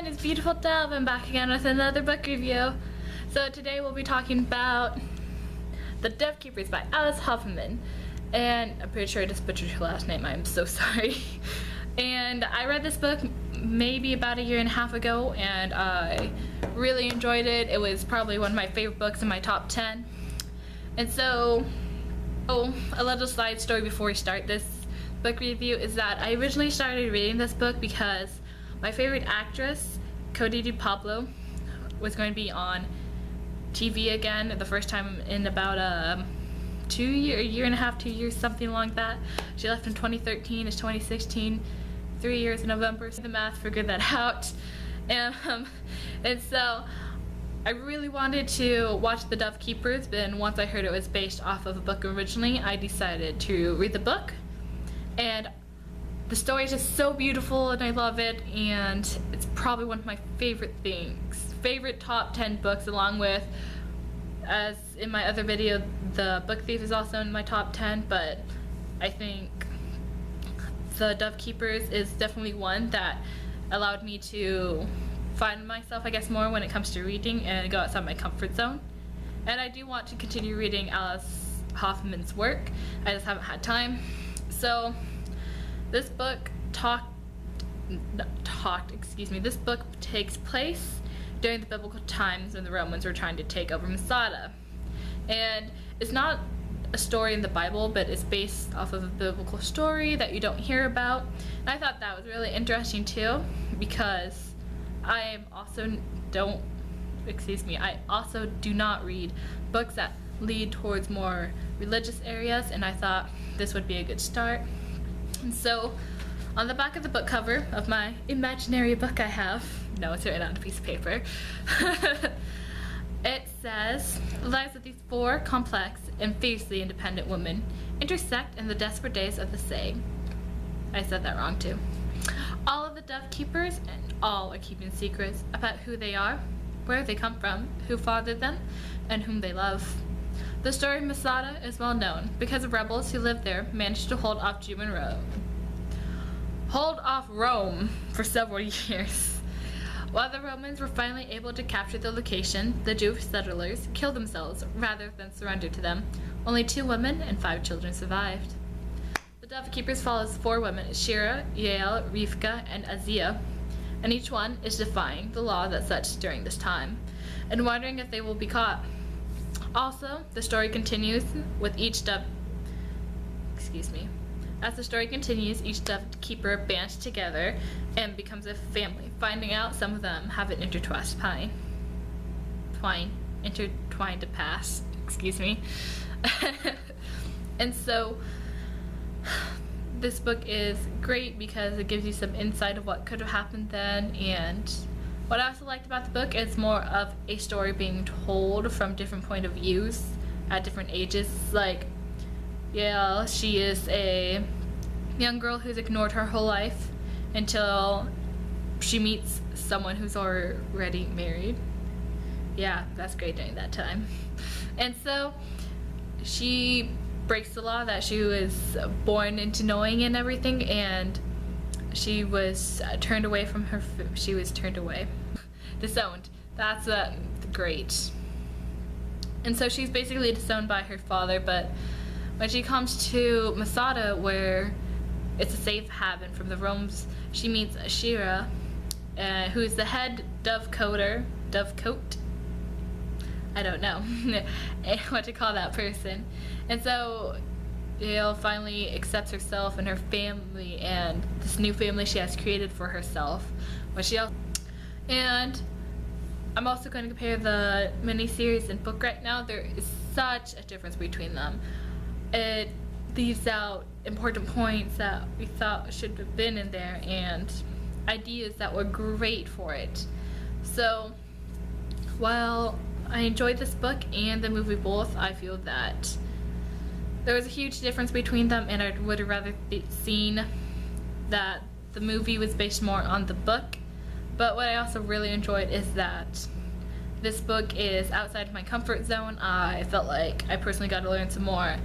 it's beautiful Dove. I'm back again with another book review. So today we'll be talking about The Dovekeepers by Alice Hoffman. And I'm pretty sure I just butchered her last name, I'm so sorry. And I read this book maybe about a year and a half ago and I really enjoyed it. It was probably one of my favorite books in my top 10. And so, a little side story before we start this book review is that I originally started reading this book because my favorite actress, Cody DiPablo, was going to be on TV again the first time in about a year and a half, 2 years, something like that. She left in 2013, it's 2016, 3 years in November. The math, figured that out. And so I really wanted to watch The Dovekeepers, but once I heard it was based off of a book originally, I decided to read the book. And the story is just so beautiful and I love it, and it's probably one of my favorite top 10 books, along with, as in my other video, The Book Thief is also in my top 10, but I think The Dovekeepers is definitely one that allowed me to find myself, I guess, more when it comes to reading and go outside my comfort zone. And I do want to continue reading Alice Hoffman's work, I just haven't had time. So this book this book takes place during the biblical times when the Romans were trying to take over Masada. And it's not a story in the Bible, but it's based off of a biblical story that you don't hear about. And I thought that was really interesting too, because I also do not read books that lead towards more religious areas, and I thought this would be a good start. And so on the back of the book cover of my imaginary book I have, no, it's written on a piece of paper, it says, the lives of these four complex and fiercely independent women intersect in the desperate days of the saying. I said that wrong too. All of the Dovekeepers, and all are keeping secrets about who they are, where they come from, who fathered them, and whom they love. The story of Masada is well known because the rebels who lived there managed to hold off Rome for several years. While the Romans were finally able to capture the location, the Jewish settlers killed themselves rather than surrender to them. Only 2 women and 5 children survived. The Dovekeepers follows 4 women, Shira, Yael, Rivka, and Azia, and each one is defying the law that such during this time and wondering if they will be caught. Also, the story continues with As the story continues, each Dovekeeper bands together and becomes a family, finding out some of them have an intertwined past. And so this book is great because it gives you some insight of what could have happened then. And what I also liked about the book is more of a story being told from different point of views at different ages. Like, yeah, she is a young girl who's ignored her whole life until she meets someone who's already married. Yeah, that's great during that time. And so she breaks the law that she was born into knowing and everything, and she was turned away from her, disowned. That's great. And so she's basically disowned by her father, but when she comes to Masada, where it's a safe haven from the Romans, she meets Shira, who is the head dovecote, I don't know what to call that person. And so Yael finally accepts herself and her family and this new family she has created for herself. And I'm also going to compare the miniseries and book right now. There is such a difference between them. It leaves out important points that we thought should have been in there and ideas that were great for it. So while I enjoyed this book and the movie both, I feel that there was a huge difference between them, and I would have rather seen that the movie was based more on the book. But what I also really enjoyed is that this book is outside of my comfort zone. I felt like I personally got to learn some more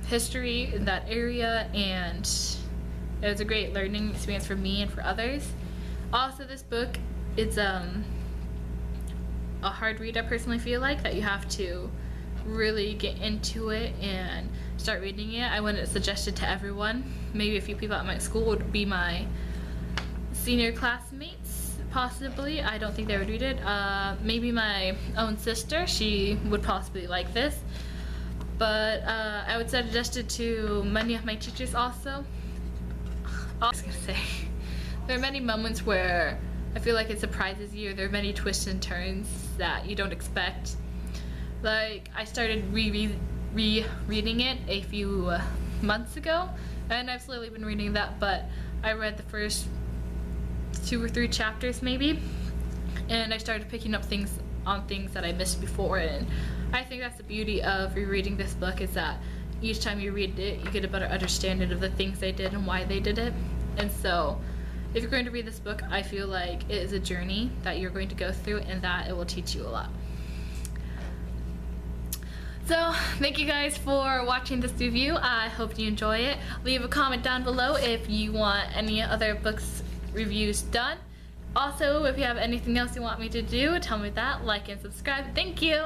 history in that area, and it was a great learning experience for me and for others. Also, this book is a hard read. I personally feel like that you have to really get into it and start reading it. I wouldn't suggest it to everyone. Maybe a few people at my school would be my senior classmates, possibly. I don't think they would read it. Maybe my own sister, she would possibly like this. But I would suggest it to many of my teachers also. I was gonna say, there are many moments where I feel like it surprises you. There are many twists and turns that you don't expect. Like, I started rereading it a few months ago, and I've slowly been reading that, but I read the first 2 or 3 chapters maybe, and I started picking up things that I missed before, and I think that's the beauty of rereading this book, is that each time you read it, you get a better understanding of the things they did and why they did it. And so, if you're going to read this book, I feel like it is a journey that you're going to go through and that it will teach you a lot. So, thank you guys for watching this review. I hope you enjoy it. Leave a comment down below if you want any other books reviews done. Also, if you have anything else you want me to do, tell me that. Like and subscribe. Thank you!